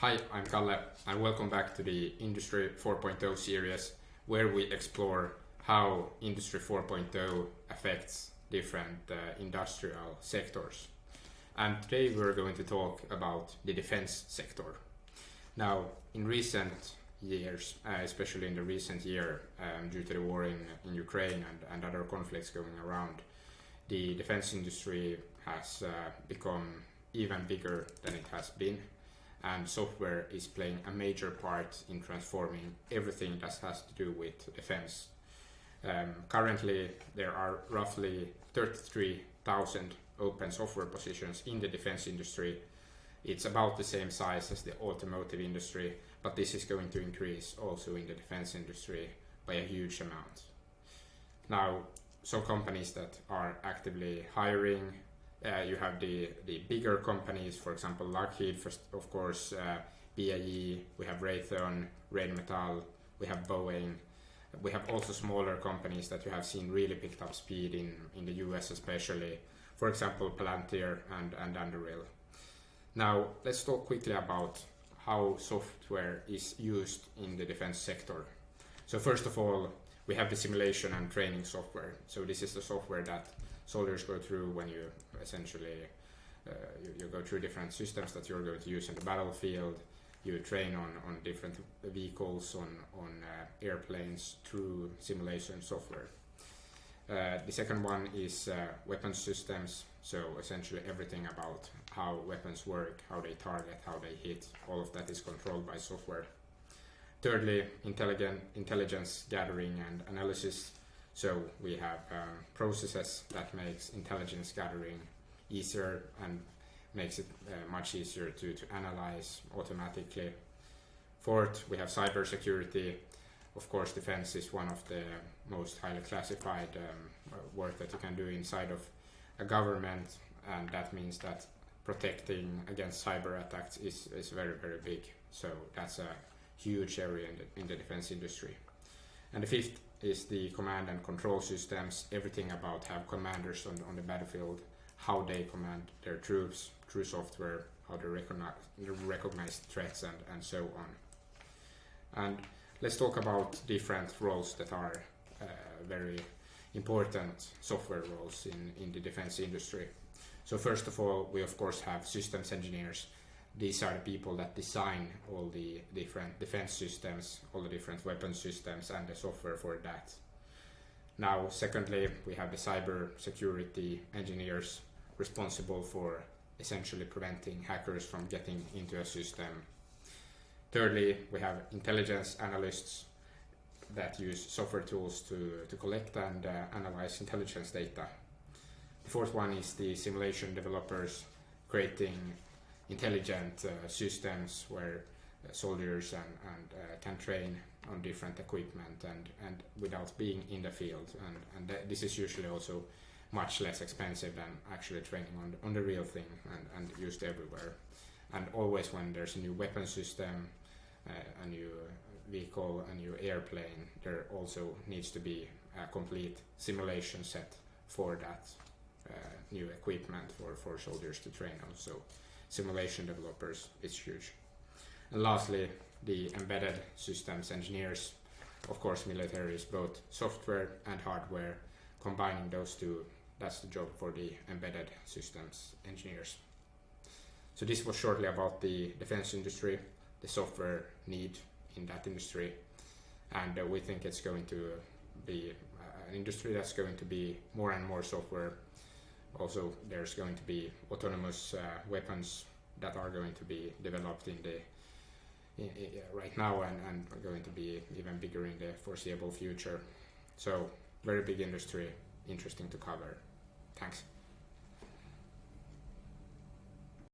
Hi, I'm Kalle and welcome back to the Industry 4.0 series where we explore how Industry 4.0 affects different industrial sectors. And today we're going to talk about the defense sector. Now, in recent years, especially in the recent year, due to the war in Ukraine and other conflicts going around, the defense industry has become even bigger than it has been. And software is playing a major part in transforming everything that has to do with defense. Currently, there are roughly 33,000 open software positions in the defense industry. It's about the same size as the automotive industry, but this is going to increase also in the defense industry by a huge amount. Now, some companies that are actively hiring, you have the bigger companies, for example Lockheed, of course, BAE, we have Raytheon, Raymetall, we have Boeing. We have also smaller companies that you have seen really picked up speed in the US especially, for example Palantir and Anduril. Now let's talk quickly about how software is used in the defense sector. So first of all, we have the simulation and training software. So this is the software that soldiers go through when you essentially you go through different systems that you're going to use in the battlefield. You train on different vehicles, on airplanes through simulation software. The second one is weapons systems. So essentially everything about how weapons work, how they target, how they hit, all of that is controlled by software. Thirdly, intelligence gathering and analysis. So we have processes that makes intelligence gathering easier and makes it much easier to analyze automatically. Fourth, we have cybersecurity. Of course, defense is one of the most highly classified work that you can do inside of a government, and that means that protecting against cyber attacks is very, very big. So that's a huge area in the defense industry. And the fifth is the command and control systems, everything about have commanders on the battlefield, how they command their troops through software, how they recognize threats and so on. And let's talk about different roles that are very important software roles in the defense industry. So first of all, we of course have systems engineers. These are the people that design all the different defense systems, all the different weapon systems and the software for that. Now, secondly, we have the cybersecurity engineers responsible for essentially preventing hackers from getting into a system. Thirdly, we have intelligence analysts that use software tools to collect and analyze intelligence data. The fourth one is the simulation developers creating intelligent systems where soldiers and can train on different equipment and without being in the field, and this is usually also much less expensive than actually training on the real thing and used everywhere. And always when there's a new weapon system, a new vehicle, a new airplane, there also needs to be a complete simulation set for that new equipment for soldiers to train on. So simulation developers is huge. And lastly, the embedded systems engineers. Of course, military is both software and hardware. Combining those two, that's the job for the embedded systems engineers. So this was shortly about the defense industry, the software need in that industry, and we think it's going to be an industry that's going to be more and more software. Also, there's going to be autonomous weapons that are going to be developed right now and are going to be even bigger in the foreseeable future. So, very big industry, interesting to cover. Thanks.